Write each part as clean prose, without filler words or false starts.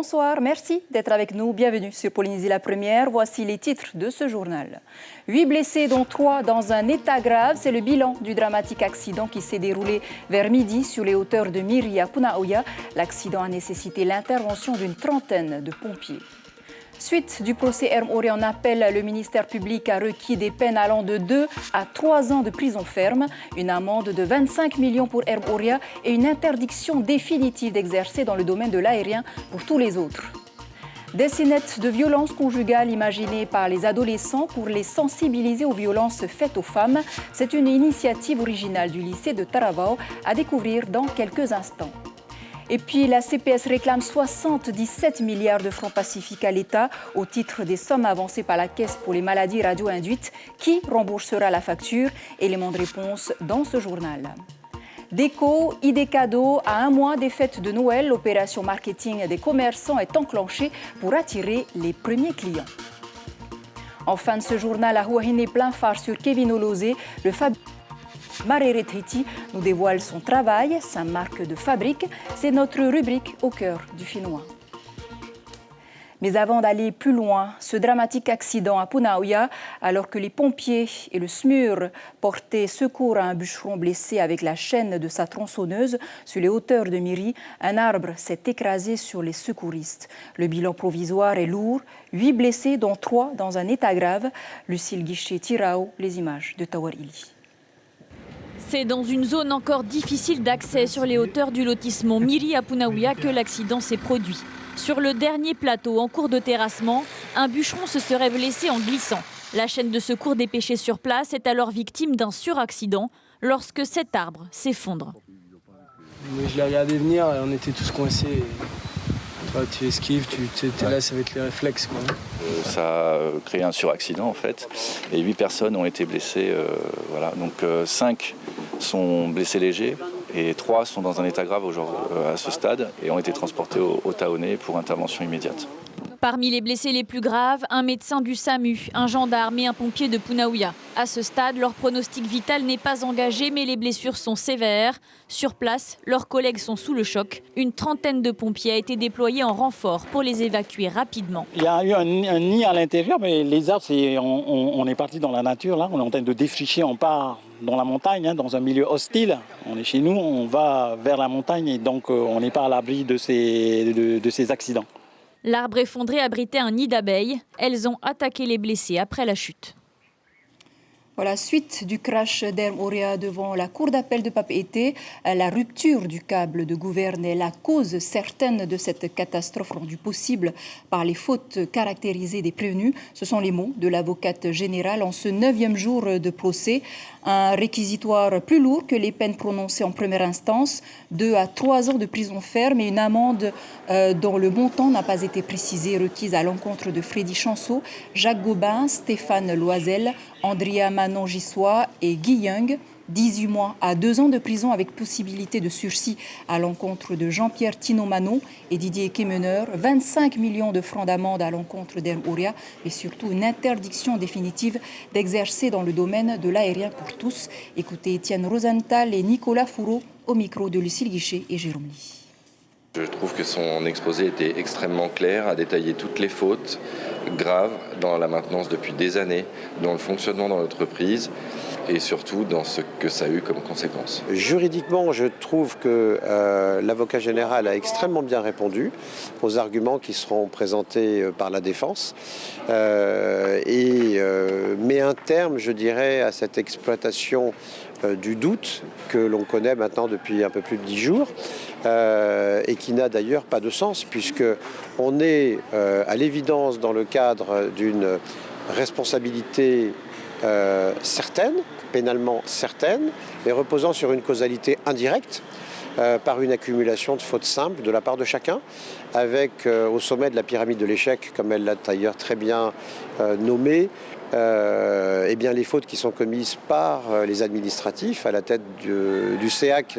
Bonsoir, merci d'être avec nous. Bienvenue sur Polynésie la Première. Voici les titres de ce journal. 8 blessés, dont 3 dans un état grave. C'est le bilan du dramatique accident qui s'est déroulé vers midi sur les hauteurs de Miri à Punaoya. L'accident a nécessité l'intervention d'une trentaine de pompiers. Suite du procès Erm Oria en appel, le ministère public a requis des peines allant de 2 à 3 ans de prison ferme, une amende de 25 millions pour Erm Oria et une interdiction définitive d'exercer dans le domaine de l'aérien pour tous les autres. Des scénettes de violences conjugales imaginées par les adolescents pour les sensibiliser aux violences faites aux femmes. C'est une initiative originale du lycée de Taravao à découvrir dans quelques instants. Et puis la CPS réclame 77 milliards de francs pacifiques à l'État au titre des sommes avancées par la Caisse pour les maladies radio-induites. Qui remboursera la facture? Élément de réponse dans ce journal. Déco, idées cadeaux, à un mois des fêtes de Noël, l'opération marketing des commerçants est enclenchée pour attirer les premiers clients. En fin de ce journal, à Huahine, plein phare sur Kevin Olosé, le Marere Triti nous dévoile son travail, sa marque de fabrique. C'est notre rubrique au cœur du Finnois. Mais avant d'aller plus loin, ce dramatique accident à Punaoya, alors que les pompiers et le SMUR portaient secours à un bûcheron blessé avec la chaîne de sa tronçonneuse sur les hauteurs de Miri, un arbre s'est écrasé sur les secouristes. Le bilan provisoire est lourd, 8 blessés dont 3 dans un état grave. Lucille Guichet-Tirao, les images de Tawarili. C'est dans une zone encore difficile d'accès sur les hauteurs du lotissement Miri à Punaoya que l'accident s'est produit. Sur le dernier plateau en cours de terrassement, un bûcheron se serait blessé en glissant. La chaîne de secours dépêchée sur place est alors victime d'un suraccident lorsque cet arbre s'effondre. Je l'ai regardé venir et on était tous coincés. Tu esquives, tu es là, ça va être les réflexes, quoi. Ça a créé un suraccident en fait et 8 personnes ont été blessées. Voilà. Donc 5 sont blessés légers et 3 sont dans un état grave à ce stade et ont été transportés au Taoné pour intervention immédiate. Parmi les blessés les plus graves, un médecin du SAMU, un gendarme et un pompier de Punaoya. À ce stade, leur pronostic vital n'est pas engagé, mais les blessures sont sévères. Sur place, leurs collègues sont sous le choc. Une trentaine de pompiers a été déployée en renfort pour les évacuer rapidement. Il y a eu un nid à l'intérieur, mais les arbres, on est parti dans la nature, là. On est en train de défricher, on part dans la montagne, dans un milieu hostile. On est chez nous, on va vers la montagne et donc on n'est pas à l'abri de ces accidents. L'arbre effondré abritait un nid d'abeilles. Elles ont attaqué les blessés après la chute. Voilà, suite du crash d'Erm Oria devant la cour d'appel de Papeete, la rupture du câble de gouverne est la cause certaine de cette catastrophe rendue possible par les fautes caractérisées des prévenus. Ce sont les mots de l'avocate générale en ce 9e jour de procès. Un réquisitoire plus lourd que les peines prononcées en première instance, 2 à 3 ans de prison ferme et une amende dont le montant n'a pas été précisé, requise à l'encontre de Freddy Chanceau, Jacques Gobin, Stéphane Loisel, Andrea Manon Gissois et Guy Young. 18 mois à 2 ans de prison avec possibilité de sursis à l'encontre de Jean-Pierre Tinomano et Didier Kemeneur, 25 millions de francs d'amende à l'encontre d'Erm Oria et surtout une interdiction définitive d'exercer dans le domaine de l'aérien pour tous. Écoutez Étienne Rosenthal et Nicolas Fourreau au micro de Lucille Guichet et Jérôme Lee. Je trouve que son exposé était extrêmement clair, a détaillé toutes les fautes graves dans la maintenance depuis des années, dans le fonctionnement dans l'entreprise et surtout dans ce que ça a eu comme conséquence. Juridiquement, je trouve que l'avocat général a extrêmement bien répondu aux arguments qui seront présentés par la défense et met un terme, je dirais, à cette exploitation du doute que l'on connaît maintenant depuis un peu plus de 10 jours et qui n'a d'ailleurs pas de sens puisque on est à l'évidence dans le cadre d'une responsabilité certaine, pénalement certaine, mais reposant sur une causalité indirecte par une accumulation de fautes simples de la part de chacun, avec au sommet de la pyramide de l'échec, comme elle l'a d'ailleurs très bien nommé, eh bien, les fautes qui sont commises par les administratifs à la tête du CEAC,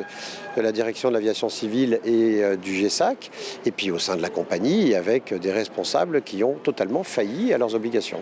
de la direction de l'aviation civile et du GESAC, et puis au sein de la compagnie avec des responsables qui ont totalement failli à leurs obligations.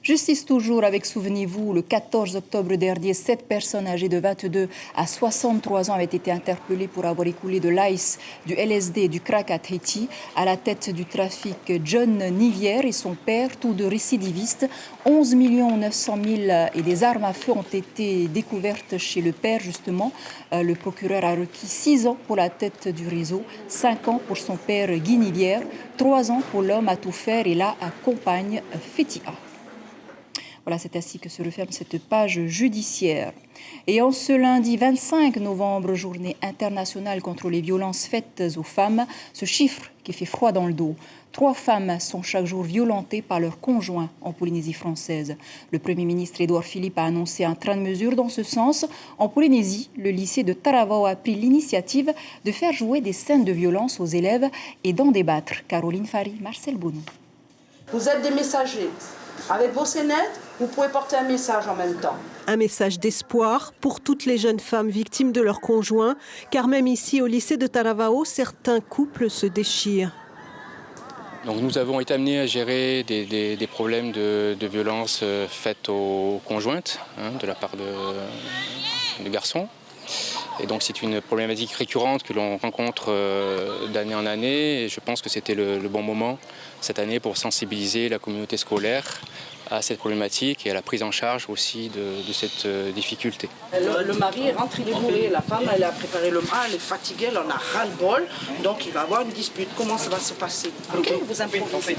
Justice toujours avec, souvenez-vous, le 14 octobre dernier, 7 personnes âgées de 22 à 63 ans avaient été interpellées pour avoir écoulé de l'ice, du LSD et du crack à Tahiti. À la tête du trafic, John Nivière et son père, tous deux récidivistes. 11 900 000 et des armes à feu ont été découvertes chez le père, justement. Le procureur a requis 6 ans pour la tête du réseau, 5 ans pour son père Guy Nivière, 3 ans pour l'homme à tout faire et la compagne Fétia. Voilà, c'est ainsi que se referme cette page judiciaire. Et en ce lundi 25 novembre, journée internationale contre les violences faites aux femmes, ce chiffre qui fait froid dans le dos. 3 femmes sont chaque jour violentées par leurs conjoints en Polynésie française. Le Premier ministre Édouard Philippe a annoncé un train de mesures dans ce sens. En Polynésie, le lycée de Taravao a pris l'initiative de faire jouer des scènes de violence aux élèves et d'en débattre. Caroline Fary, Marcel Bono. Vous êtes des messagers. Avec vos scénettes, vous pouvez porter un message en même temps. Un message d'espoir pour toutes les jeunes femmes victimes de leurs conjoints, car même ici au lycée de Taravao, certains couples se déchirent. Donc nous avons été amenés à gérer des problèmes de violence faites aux conjointes de la part de garçons. Et donc c'est une problématique récurrente que l'on rencontre d'année en année. Et je pense que c'était le bon moment cette année pour sensibiliser la communauté scolaire à cette problématique et à la prise en charge aussi de cette difficulté. Le mari est rentré il est bourré, la femme elle a préparé le repas, elle est fatiguée, elle en a ras-le-bol, donc il va y avoir une dispute. Comment ça va se passer? Ok, vous improvisez.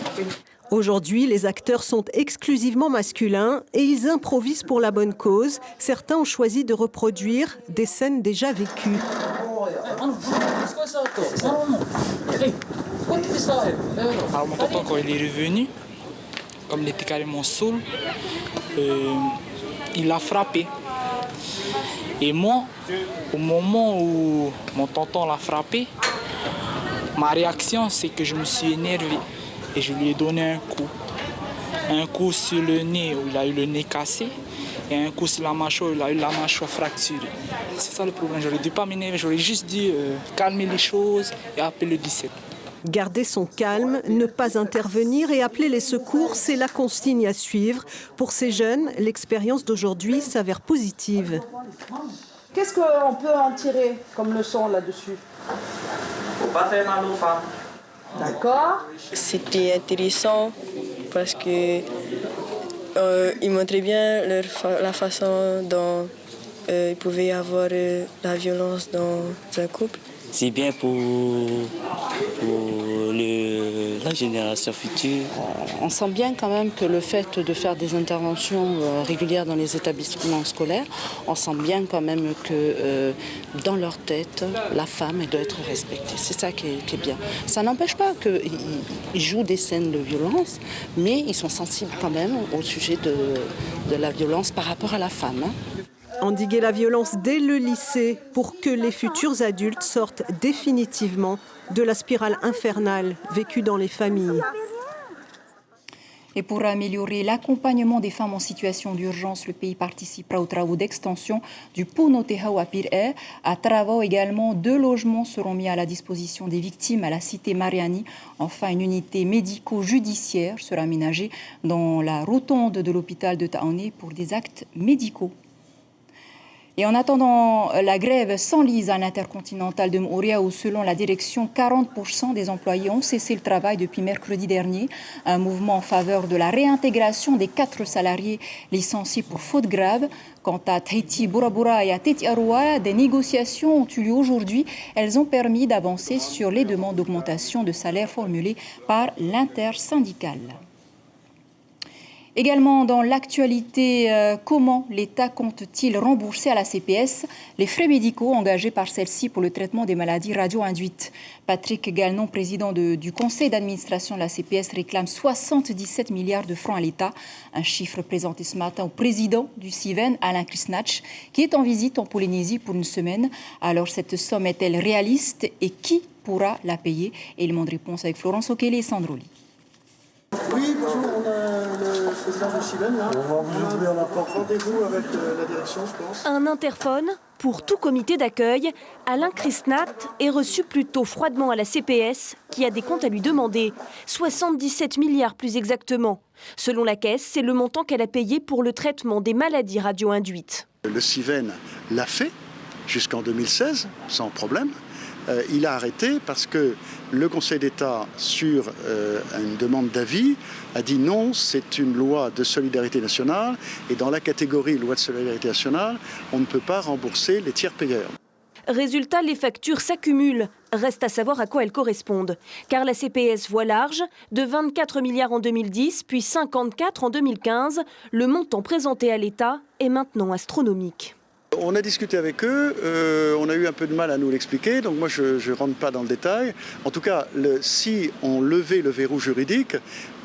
Aujourd'hui, les acteurs sont exclusivement masculins et ils improvisent pour la bonne cause. Certains ont choisi de reproduire des scènes déjà vécues. Alors mon tonton, quand il est revenu, comme il était carrément saoul, il l'a frappé. Et moi, au moment où mon tonton l'a frappé, ma réaction c'est que je me suis énervé et je lui ai donné un coup. Un coup sur le nez où il a eu le nez cassé et un coup sur la mâchoire où il a eu la mâchoire fracturée. C'est ça le problème, j'aurais dû pas m'énerver, j'aurais juste dû calmer les choses et appeler le 17. Garder son calme, ne pas intervenir et appeler les secours, c'est la consigne à suivre. Pour ces jeunes, l'expérience d'aujourd'hui s'avère positive. Qu'est-ce qu'on peut en tirer comme leçon là-dessus? Faut pas faire mal aux femmes. D'accord. C'était intéressant parce que ils montraient bien la façon dont il pouvait y avoir la violence dans un couple. C'est bien pour la génération future. On sent bien quand même que le fait de faire des interventions régulières dans les établissements scolaires, on sent bien quand même que dans leur tête, la femme elle doit être respectée. C'est ça qui est bien. Ça n'empêche pas qu'ils jouent des scènes de violence, mais ils sont sensibles quand même au sujet de la violence par rapport à la femme. Endiguer la violence dès le lycée pour que les futurs adultes sortent définitivement de la spirale infernale vécue dans les familles. Et pour améliorer l'accompagnement des femmes en situation d'urgence, le pays participera aux travaux d'extension du Puno Tehau à Pire. À Taravao également, 2 logements seront mis à la disposition des victimes à la cité Mariani. Enfin, une unité médico-judiciaire sera aménagée dans la rotonde de l'hôpital de Taoné pour des actes médicaux. Et en attendant la grève s'enlise à l'Intercontinental de Moorea où, selon la direction, 40% des employés ont cessé le travail depuis mercredi dernier. Un mouvement en faveur de la réintégration des 4 salariés licenciés pour faute grave. Quant à Tahiti Burabura et à Teti Arua, des négociations ont eu lieu aujourd'hui. Elles ont permis d'avancer sur les demandes d'augmentation de salaire formulées par l'intersyndicale. Également dans l'actualité, comment l'État compte-t-il rembourser à la CPS les frais médicaux engagés par celle-ci pour le traitement des maladies radio-induites? Patrick Gagnon, président du conseil d'administration de la CPS, réclame 77 milliards de francs à l'État. Un chiffre présenté ce matin au président du CIVEN, Alain Krisnach, qui est en visite en Polynésie pour une semaine. Alors cette somme est-elle réaliste et qui pourra la payer? Élément de réponse avec Florence Okele et Sandroli. Oui, bonjour, on a le président du CIVEN, là. On va vous ouvrir la porte. Rendez-vous avec la direction, je pense. Un interphone pour tout comité d'accueil. Alain Christnat est reçu plutôt froidement à la CPS, qui a des comptes à lui demander. 77 milliards plus exactement. Selon la Caisse, c'est le montant qu'elle a payé pour le traitement des maladies radio-induites. Le CIVEN l'a fait jusqu'en 2016, sans problème. Il a arrêté parce que le Conseil d'État, sur une demande d'avis, a dit non, c'est une loi de solidarité nationale et dans la catégorie loi de solidarité nationale, on ne peut pas rembourser les tiers payeurs. Résultat, les factures s'accumulent. Reste à savoir à quoi elles correspondent. Car la CPS voit large, de 24 milliards en 2010, puis 54 en 2015. Le montant présenté à l'État est maintenant astronomique. On a discuté avec eux, on a eu un peu de mal à nous l'expliquer, donc moi je ne rentre pas dans le détail. En tout cas, si on levait le verrou juridique,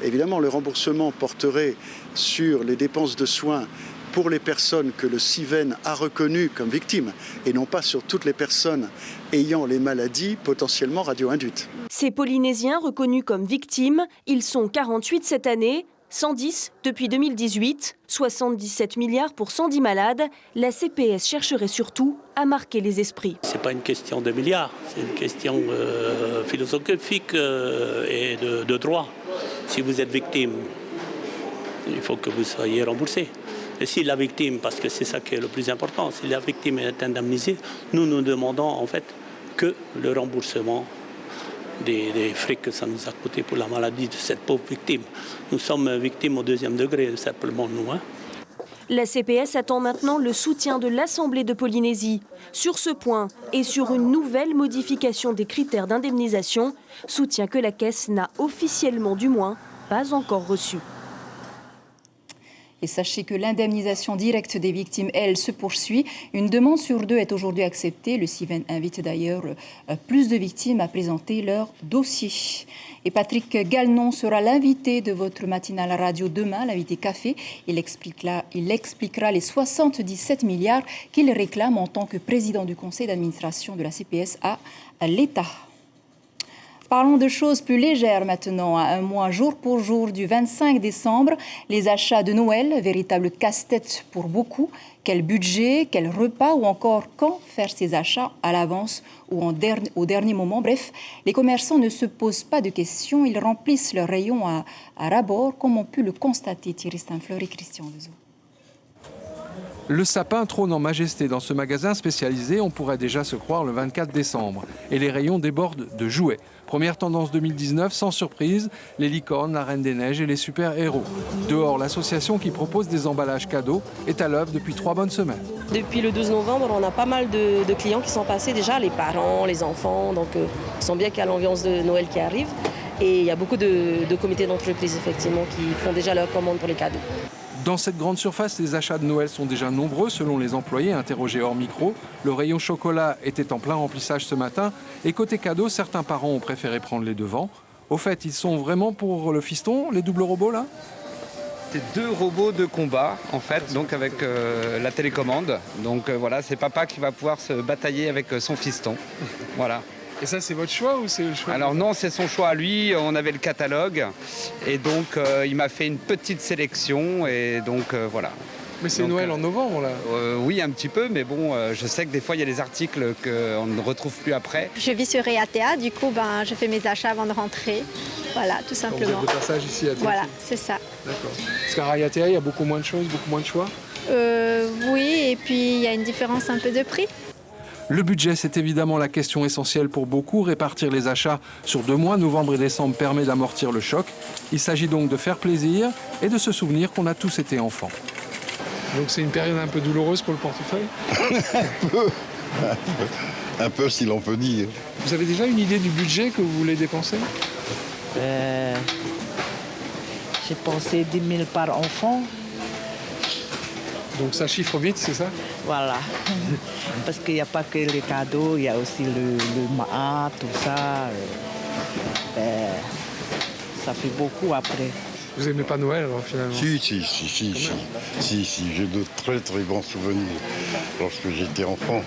évidemment le remboursement porterait sur les dépenses de soins pour les personnes que le CIVEN a reconnues comme victimes et non pas sur toutes les personnes ayant les maladies potentiellement radio-induites. Ces Polynésiens reconnus comme victimes, ils sont 48 cette année, 110 depuis 2018, 77 milliards pour 110 malades. La CPS chercherait surtout à marquer les esprits. Ce n'est pas une question de milliards, c'est une question philosophique et de droit. Si vous êtes victime, il faut que vous soyez remboursé. Et si la victime, parce que c'est ça qui est le plus important, si la victime est indemnisée, nous demandons en fait que le remboursement des frais que ça nous a coûté pour la maladie de cette pauvre victime. Nous sommes victimes au 2e degré, simplement nous. La CPS attend maintenant le soutien de l'Assemblée de Polynésie. Sur ce point et sur une nouvelle modification des critères d'indemnisation, soutien que la Caisse n'a officiellement du moins pas encore reçu. Et sachez que l'indemnisation directe des victimes, elle, se poursuit. Une demande sur 2 est aujourd'hui acceptée. Le CIVEN invite d'ailleurs plus de victimes à présenter leur dossier. Et Patrick Galenon sera l'invité de votre matinale radio demain, l'invité café. Il expliquera les 77 milliards qu'il réclame en tant que président du conseil d'administration de la CPS à l'État. Parlons de choses plus légères maintenant. À un mois jour pour jour du 25 décembre, les achats de Noël, véritable casse-tête pour beaucoup. Quel budget, quel repas ou encore quand faire ces achats à l'avance ou au dernier moment. Bref, les commerçants ne se posent pas de questions. Ils remplissent leurs rayons à ras-bord, comme ont pu le constater Thierry Stinfleur et Christian Lezoux. Le sapin trône en majesté dans ce magasin spécialisé, on pourrait déjà se croire le 24 décembre. Et les rayons débordent de jouets. Première tendance 2019, sans surprise, les licornes, la Reine des Neiges et les super-héros. Dehors, l'association qui propose des emballages cadeaux est à l'œuvre depuis 3 bonnes semaines. Depuis le 12 novembre, on a pas mal de clients qui sont passés déjà, les parents, les enfants, donc ils sont bien qu'il y a l'ambiance de Noël qui arrive. Et il y a beaucoup de comités d'entreprise, effectivement, qui font déjà leurs commandes pour les cadeaux. Dans cette grande surface, les achats de Noël sont déjà nombreux selon les employés interrogés hors micro. Le rayon chocolat était en plein remplissage ce matin. Et côté cadeaux, certains parents ont préféré prendre les devants. Au fait, ils sont vraiment pour le fiston, les doubles robots là ? C'est 2 robots de combat en fait, donc avec la télécommande. Donc voilà, c'est papa qui va pouvoir se batailler avec son fiston. Voilà. Et ça, c'est votre choix ou c'est le choix? Alors non, c'est son choix à lui. On avait le catalogue et donc il m'a fait une petite sélection et donc voilà. Mais c'est Noël en novembre là. Oui, un petit peu, mais bon, je sais que des fois il y a des articles qu'on ne retrouve plus après. Je vis sur Réatea, du coup je fais mes achats avant de rentrer. Voilà, tout simplement. Donc vous êtes de passage ici à Tahiti. Voilà, c'est ça. D'accord. Parce qu'à Réatea, il y a beaucoup moins de choses, beaucoup moins de choix. Oui, et puis il y a une différence un peu de prix. Le budget, c'est évidemment la question essentielle pour beaucoup. Répartir les achats sur 2 mois, novembre et décembre, permet d'amortir le choc. Il s'agit donc de faire plaisir et de se souvenir qu'on a tous été enfants. Donc c'est une période un peu douloureuse pour le portefeuille? Un peu, si l'on peut dire. Vous avez déjà une idée du budget que vous voulez dépenser? J'ai pensé 10 000 par enfant. Donc ça chiffre vite, c'est ça? Voilà. Parce qu'il n'y a pas que les cadeaux, il y a aussi le maat, tout ça. Ça fait beaucoup après. Vous aimez pas Noël alors finalement? Si, j'ai de très très bons souvenirs lorsque j'étais enfant.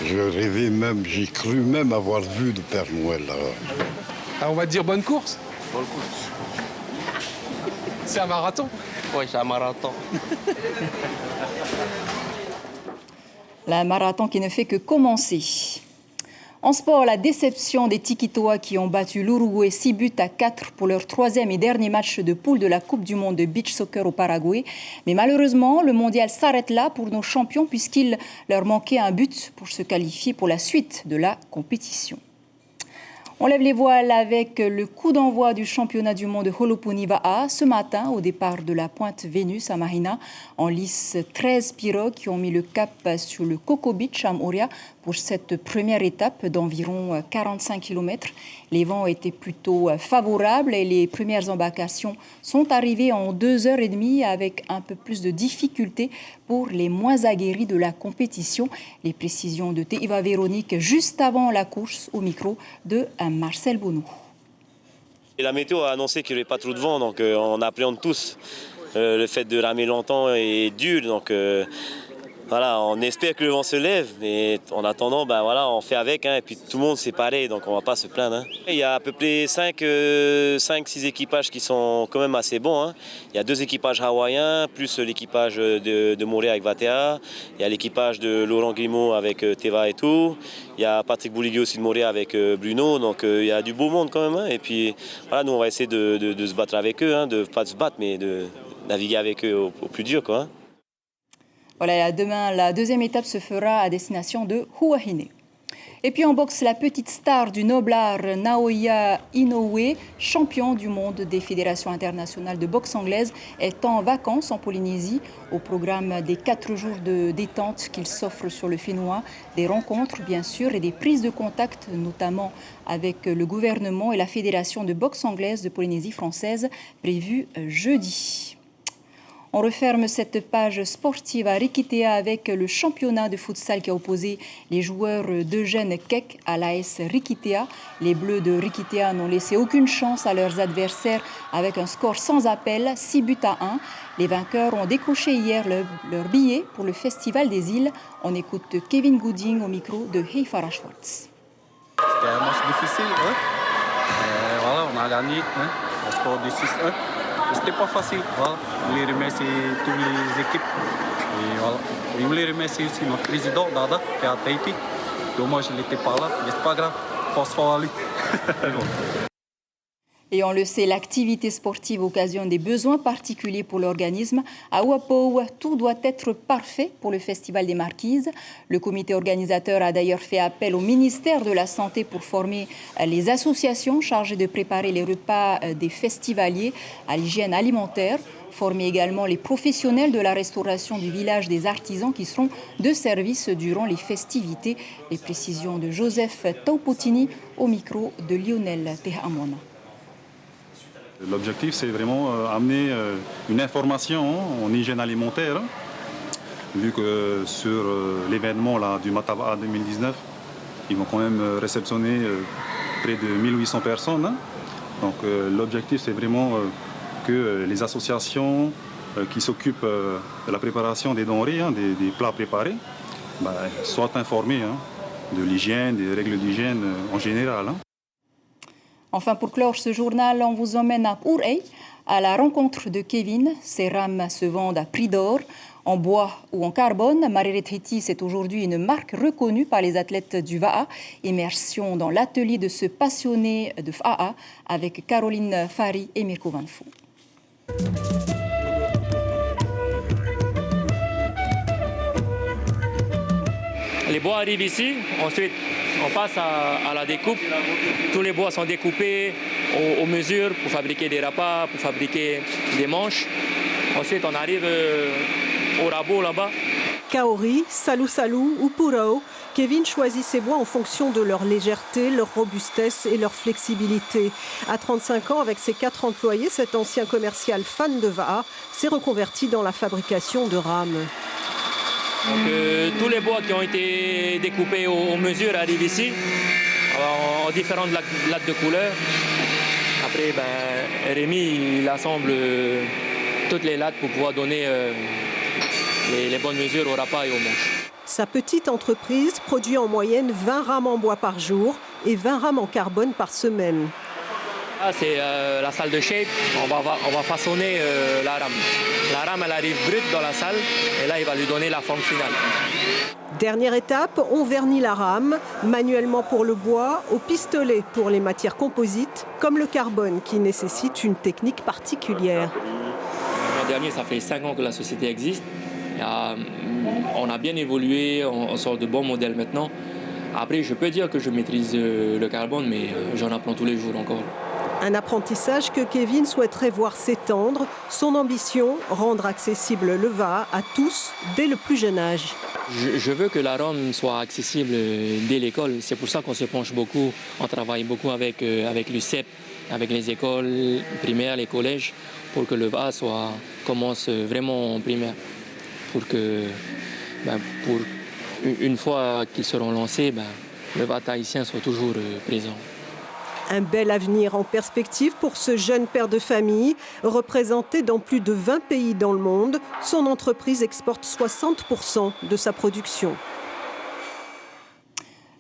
Je rêvais même, j'ai cru même avoir vu le Père Noël là. Ah, on va te dire bonne course? Bonne course. C'est un marathon? Oui, c'est un marathon. La marathon qui ne fait que commencer. En sport, la déception des Tikitois qui ont battu l'Uruguay 6-4 pour leur troisième et dernier match de poule de la Coupe du monde de beach soccer au Paraguay. Mais malheureusement, le mondial s'arrête là pour nos champions puisqu'il leur manquait un but pour se qualifier pour la suite de la compétition. On lève les voiles avec le coup d'envoi du championnat du monde de Holopuni Va'a. Ce matin, au départ de la pointe Vénus à Marina, en lice 13 pirogues qui ont mis le cap sur le Coco Beach à Moria pour cette première étape d'environ 45 km. Les vents étaient plutôt favorables et les premières embarcations sont arrivées en 2h30 avec un peu plus de difficultés pour les moins aguerris de la compétition. Les précisions de Teiva Véronique juste avant la course au micro de Marcel Bonou. Et la météo a annoncé qu'il n'y avait pas trop de vent, donc on appréhende tous. Le fait de ramer longtemps est dur, donc voilà, on espère que le vent se lève, mais en attendant, ben voilà, on fait avec, hein, et puis tout le monde c'est pareil, donc on ne va pas se plaindre. Hein. Il y a à peu près 5-6 équipages qui sont quand même assez bons. Hein. Il y a 2 équipages hawaïens, plus l'équipage de Moria avec Vatea. Il y a l'équipage de Laurent Grimaud avec Teva et tout. Il y a Patrick Bouligui aussi de Moria avec Bruno, donc il y a du beau monde quand même. Hein. Et puis voilà, nous on va essayer de se battre avec eux, hein, de pas se battre, mais de naviguer avec eux au plus dur, quoi. Hein. Voilà, demain, la deuxième étape se fera à destination de Huahine. Et puis en boxe, la petite star du noble art, Naoya Inoue, champion du monde des fédérations internationales de boxe anglaise, est en vacances en Polynésie. Au programme des 4 jours de détente qu'il s'offre sur le Fénois, des rencontres bien sûr et des prises de contact, notamment avec le gouvernement et la fédération de boxe anglaise de Polynésie française, prévues jeudi. On referme cette page sportive à Rikitea avec le championnat de futsal qui a opposé les joueurs d'Eugène Keck à l'AS Rikitea. Les Bleus de Rikitea n'ont laissé aucune chance à leurs adversaires avec un score sans appel, 6-1. Les vainqueurs ont décroché hier leur billet pour le Festival des îles. On écoute Kevin Gooding au micro de Heifara Schwartz. C'était un match difficile, hein? Voilà, on a gagné, hein? Le score de 6-1. C'était pas facile. Voilà. Je voulais remercier toutes les équipes. Et voilà. Je voulais remercier aussi notre président, Dada, qui est à Tahiti. Dommage, il n'était pas là, mais c'est pas grave. Force fort à lui. Et on le sait, l'activité sportive occasionne des besoins particuliers pour l'organisme. À Ouapou, tout doit être parfait pour le Festival des Marquises. Le comité organisateur a d'ailleurs fait appel au ministère de la Santé pour former les associations chargées de préparer les repas des festivaliers à l'hygiène alimentaire. Former également les professionnels de la restauration du village des artisans qui seront de service durant les festivités. Les précisions de Joseph Taupotini au micro de Lionel Tehamona. L'objectif, c'est vraiment amener une information en hygiène alimentaire, vu que sur l'événement du Matava 2019, ils vont quand même réceptionner près de 1800 personnes. Donc l'objectif, c'est vraiment que les associations qui s'occupent de la préparation des denrées, des plats préparés, soient informées de l'hygiène, des règles d'hygiène en général. Enfin, pour clore ce journal, on vous emmène à Purei, à la rencontre de Kevin. Ces rames se vendent à prix d'or, en bois ou en carbone. Mareret Hétis est aujourd'hui une marque reconnue par les athlètes du Va'a. Immersion dans l'atelier de ce passionné de Va'a avec Caroline Fari et Mirko Vanfou. Les bois arrivent ici, ensuite on passe à la découpe. Tous les bois sont découpés aux mesures pour fabriquer des rapas, pour fabriquer des manches. Ensuite on arrive au rabot là-bas. Kaori, Salou Salou ou Purao, Kevin choisit ses bois en fonction de leur légèreté, leur robustesse et leur flexibilité. À 35 ans, avec ses 4 employés, cet ancien commercial fan de Va'a s'est reconverti dans la fabrication de rames. Donc, tous les bois qui ont été découpés aux mesures arrivent ici, en différentes lattes de couleurs. Après, Rémi il assemble toutes les lattes pour pouvoir donner les bonnes mesures au rapas et aux manches. Sa petite entreprise produit en moyenne 20 rames en bois par jour et 20 rames en carbone par semaine. Ah, c'est la salle de shape. On va façonner la rame. La rame, elle arrive brute dans la salle et là, il va lui donner la forme finale. Dernière étape, on vernit la rame, manuellement pour le bois, au pistolet pour les matières composites, comme le carbone qui nécessite une technique particulière. L'an dernier, ça fait 5 ans que la société existe. On a bien évolué, on sort de bons modèles maintenant. Après, je peux dire que je maîtrise le carbone, mais j'en apprends tous les jours encore. Un apprentissage que Kevin souhaiterait voir s'étendre. Son ambition, rendre accessible le VAA à tous dès le plus jeune âge. Je veux que la Rome soit accessible dès l'école. C'est pour ça qu'on se penche beaucoup. On travaille beaucoup avec l'UCEP, avec les écoles primaires, les collèges, pour que le VAA commence vraiment en primaire. Pour que, une fois qu'ils seront lancés, le VAA tahitien soit toujours présent. Un bel avenir en perspective pour ce jeune père de famille. Représenté dans plus de 20 pays dans le monde, son entreprise exporte 60% de sa production.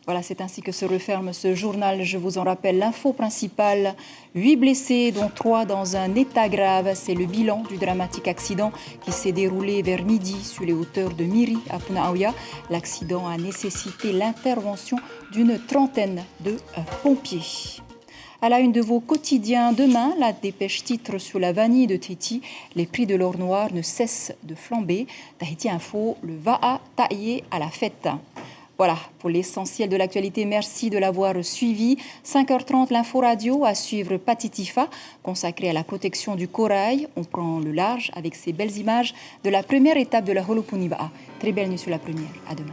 Voilà, c'est ainsi que se referme ce journal. Je vous en rappelle l'info principale. 8 blessés, dont 3 dans un état grave. C'est le bilan du dramatique accident qui s'est déroulé vers midi sur les hauteurs de Miri à Punaauia. L'accident a nécessité l'intervention d'une trentaine de pompiers. À la une de vos quotidiens, demain, la dépêche titre sur la vanille de Tahiti. Les prix de l'or noir ne cessent de flamber. Tahiti Info, le VAA taillé à la fête. Voilà pour l'essentiel de l'actualité. Merci de l'avoir suivi. 5h30, l'info radio à suivre Patitifa, consacrée à la protection du corail. On prend le large avec ces belles images de la première étape de la Holopuni VAA. Très belle nuit sur la première. À demain.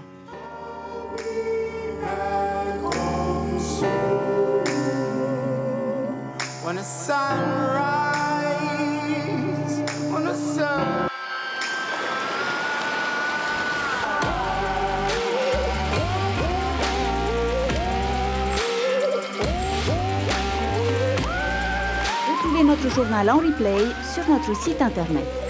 When the sun rises, when the sun... Retrouvez notre journal en replay sur notre site internet.